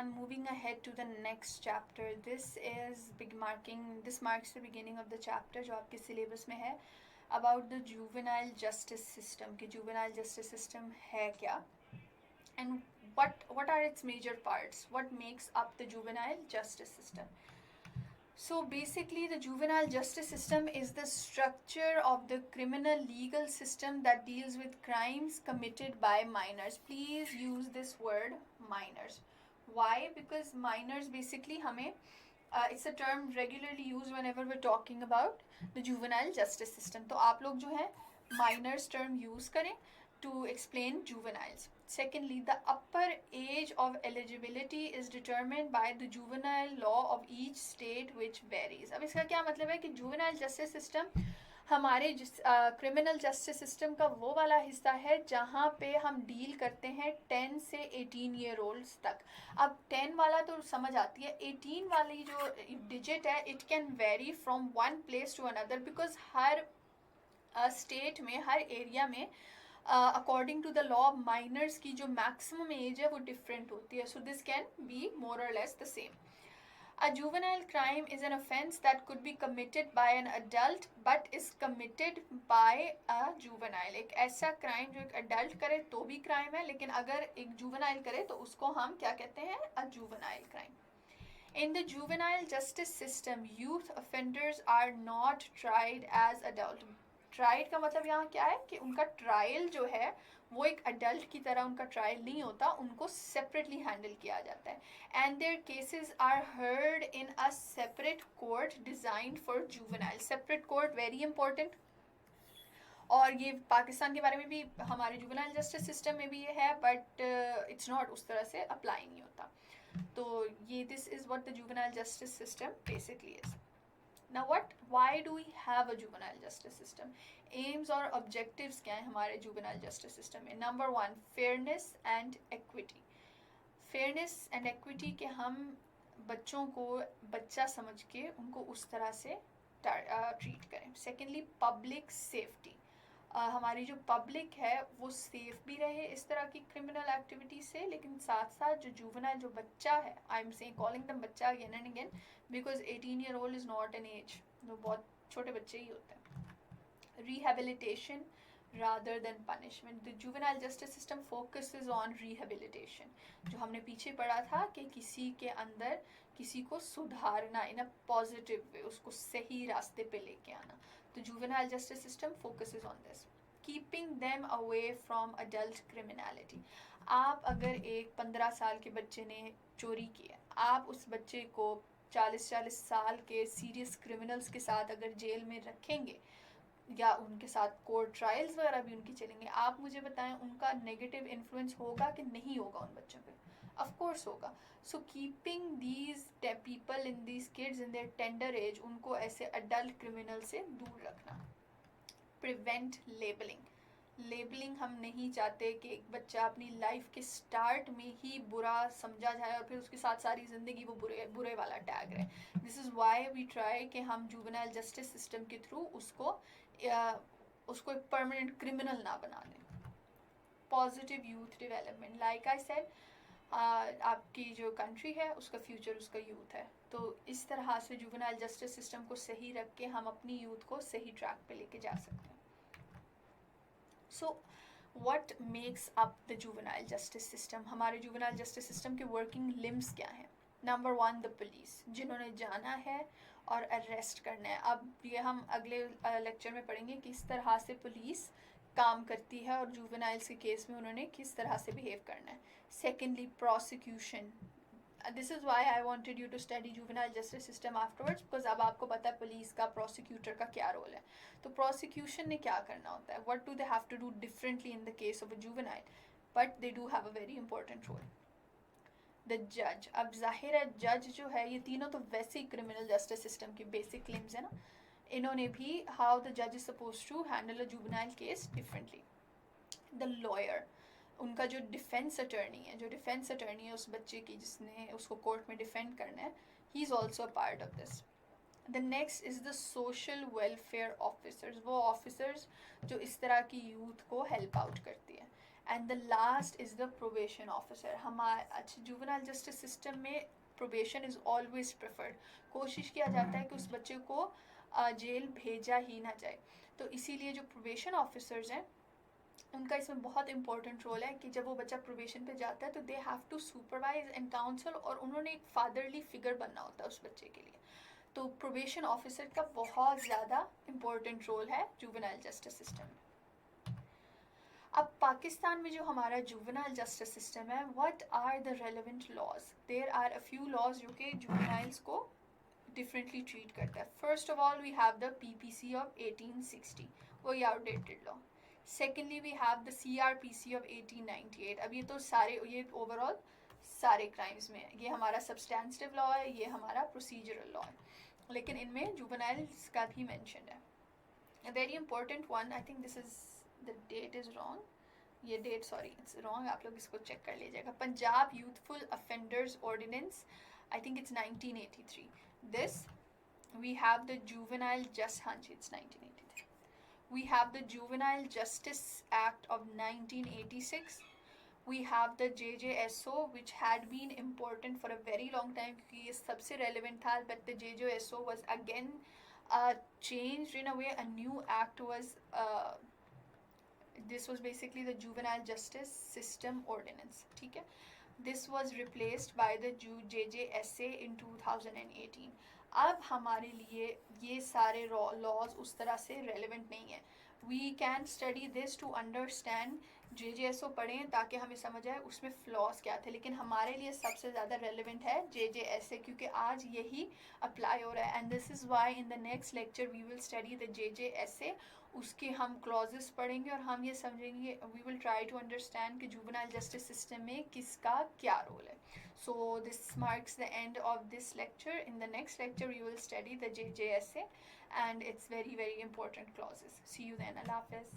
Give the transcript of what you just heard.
everyone. Moving ahead to the next chapter. This marks the beginning of the chapter जो आपके syllabus में है about the juvenile justice system कि juvenile justice system है क्या and what are its major parts, what makes up the juvenile justice system. So basically, the juvenile justice system is the structure of the criminal legal system that deals with crimes committed by minors. Please use this word minors. Why? Because minors basically हमें it's a term regularly used whenever we're talking about the juvenile justice system. तो आप लोग जो है minors term use करें to explain juveniles. Secondly, the upper age of eligibility is determined by the juvenile law of each state which varies. अब इसका क्या मतलब है कि juvenile justice system हमारे क्रिमिनल जस्टिस सिस्टम का वो वाला हिस्सा है जहाँ पे हम डील करते हैं 10 से 18 ईयर ओल्ड्स तक. अब 10 वाला तो समझ आती है, 18 वाली जो डिजिट है it can vary from one place to another because हर स्टेट में हर एरिया में according to the law minors की जो मैक्सिमम एज है वो डिफरेंट होती है. So this can be more और less the same. A juvenile crime is an offence that could be committed by an adult but is committed by a juvenile. एक ऐसा crime जो एक adult करे तो भी crime है, लेकिन अगर एक juvenile करे तो उसको हम क्या कहते हैं? A juvenile crime. In the juvenile justice system, youth offenders are not tried as adult. Tried का मतलब यहाँ क्या है कि उनका ट्रायल जो है वो एक अडल्ट की तरह उनका ट्रायल नहीं होता, उनको सेपरेटली हैंडल किया जाता है. And their cases are heard in a separate court designed for juvenile. Separate court very important. और ये पाकिस्तान के बारे में भी हमारे जुवेनाइल जस्टिस सिस्टम में भी ये है, बट इट्स नॉट उस तरह से अप्लाई नहीं होता. तो ये this is what the juvenile justice system basically is. Now why do we have a juvenile justice system? Aims और objectives क्या हैं हमारे juvenile justice system में? Number 1, fairness and equity. Fairness and equity के हम बच्चों को बच्चा समझ के उनको उस तरह से ट्रीट करें. Secondly, public safety. हमारी जो पब्लिक है वो सेफ भी रहे इस तरह की क्रिमिनल एक्टिविटी से, लेकिन साथ साथ जो जुवेनाइल जो बच्चा है, I am saying calling them बच्चा again and again because 18 year old is not an age, वो बहुत छोटे बच्चे ही होते हैं. Rehabilitation rather than punishment. The juvenile justice system focuses on rehabilitation. जो हमने पीछे पढ़ा था कि किसी के अंदर किसी को सुधारना in a positive way, उसको सही रास्ते पे लेके आना. तो juvenile justice system focuses on this. Keeping them away from adult criminality. आप अगर एक 15 साल के बच्चे ने चोरी किया, आप उस बच्चे को 40-40 साल के सीरियस क्रिमिनल्स के साथ अगर जेल में रखेंगे या उनके साथ कोर्ट ट्रायल्स वगैरह भी उनकी चलेंगे, आप मुझे बताएं उनका नेगेटिव इन्फ्लुएंस होगा कि नहीं होगा उन बच्चों पे? ऑफ कोर्स होगा. So keeping these people in these kids in their tender as, उनको ऐसे अडल्ट क्रिमिनल से दूर रखना. Prevent labelling. लेबलिंग हम नहीं चाहते कि एक बच्चा अपनी लाइफ के स्टार्ट में ही बुरा समझा जाए और फिर उसके साथ सारी ज़िंदगी वो बुरे वाला टैग रहे. This is why we try कि हम जुवेनाइल जस्टिस सिस्टम के थ्रू उसको एक परमानेंट क्रिमिनल ना बना दें. Positive youth development. Like I said, आपकी जो कंट्री है उसका फ्यूचर उसका यूथ है. तो इस तरह से जुवेनाइल जस्टिस सिस्टम को सही रख के हम अपनी यूथ को सही ट्रैक पे लेके जा सकते हैं. So what makes up the juvenile justice system? हमारे जुवेनाइल जस्टिस सिस्टम के वर्किंग लिम्स क्या हैं? नंबर 1, द पुलिस, जिन्होंने जाना है और अरेस्ट करना है. अब ये हम अगले लेक्चर में पढ़ेंगे किस तरह से पुलिस काम करती है और जुवेनाइल्स के केस में उन्होंने किस तरह से बिहेव करना है. Secondly, prosecution. This is why I wanted you to study juvenile justice system afterwards, because अब आपको पता है पुलिस का प्रोसिक्यूटर का क्या रोल है. तो प्रोसिक्यूशन ने क्या करना होता है? What do they have to do differently in the case of a juvenile, but they do have a very important role. The जज. अब जाहिर है जज जो है, ये तीनों तो वैसे ही क्रिमिनल जस्टिस सिस्टम की बेसिक लिम्स है ना, इन्होंने भी हाउ द जज is suppose to handle a juvenile case differently. The lawyer, उनका जो डिफेंस अटर्नी है उस बच्चे की जिसने उसको कोर्ट में डिफेंड करना है, he is also a part of this. The next is the social welfare officers. वो ऑफिसर्स जो इस तरह की यूथ को हेल्प आउट करती है. And the last is the probation officer. हमारे अच्छा जुवेनाइल जस्टिस सिस्टम में प्रोबेशन इज़ ऑलवेज प्रेफर्ड. कोशिश किया जाता है कि उस बच्चे को जेल भेजा ही ना जाए. तो इसीलिए जो प्रोबेशन ऑफिसर्स हैं उनका इसमें बहुत इंपॉर्टेंट रोल है कि जब वो बच्चा प्रोबेशन पे जाता है तो they have to supervise and counsel, और उन्होंने एक फादरली फिगर बनना होता है उस बच्चे के लिए. तो प्रोबेशन ऑफिसर का बहुत ज़्यादा इंपॉर्टेंट रोल है जुवेनाइल जस्टिस सिस्टम में. अब पाकिस्तान में जो हमारा जुवेनाइल जस्टिस सिस्टम है, what are the relevant laws. There are a few laws जो कि जुवेनाइल्स को डिफरेंटली ट्रीट करता है. First of all we have the PPC of 1860, वही outdated law. Secondly we have the CrPC of 1898. अब ये तो सारे, ये ओवरऑल सारे क्राइम्स में है. ये हमारा सब्सटेंटिव लॉ है, ये हमारा प्रोसीजरल लॉ है, लेकिन इनमें जुवेनाइल्स का भी मेंशन है. A very important one, I think this is the date is wrong. ये डेट सॉरी इट्स रॉन्ग, आप लोग इसको चेक कर लीजिएगा. Punjab youthful offenders ordinance, I think it's 1983. This we have the juvenile just, हाँ जी it's 1983. We have the Juvenile Justice Act of 1986. We have the JJSO, which had been important for a very long time क्योंकि ये सबसे relevant था. But the JJSO was again changed in a way. A new act was this was basically the Juvenile Justice System Ordinance. ठीक है. This was replaced by the JJSA in 2018. अब हमारे लिए ये सारे लॉज उस तरह से रेलिवेंट नहीं है. We can study this to understand. JJSO पढ़ें ताकि हमें समझ आए उसमें फ्लॉज क्या थे, लेकिन हमारे लिए सबसे ज़्यादा रेलिवेंट है JJSA क्योंकि आज यही अप्लाई हो रहा है. And this is why in the next lecture we will study the JJSA. उसके हम क्लॉजेस पढ़ेंगे और हम ये समझेंगे, we will try to understand कि जुवेनाइल जस्टिस सिस्टम में किसका क्या रोल है. So this marks the end of this lecture. In the next lecture we will study the JJSA and its very important clauses. See you then. Allah Hafiz.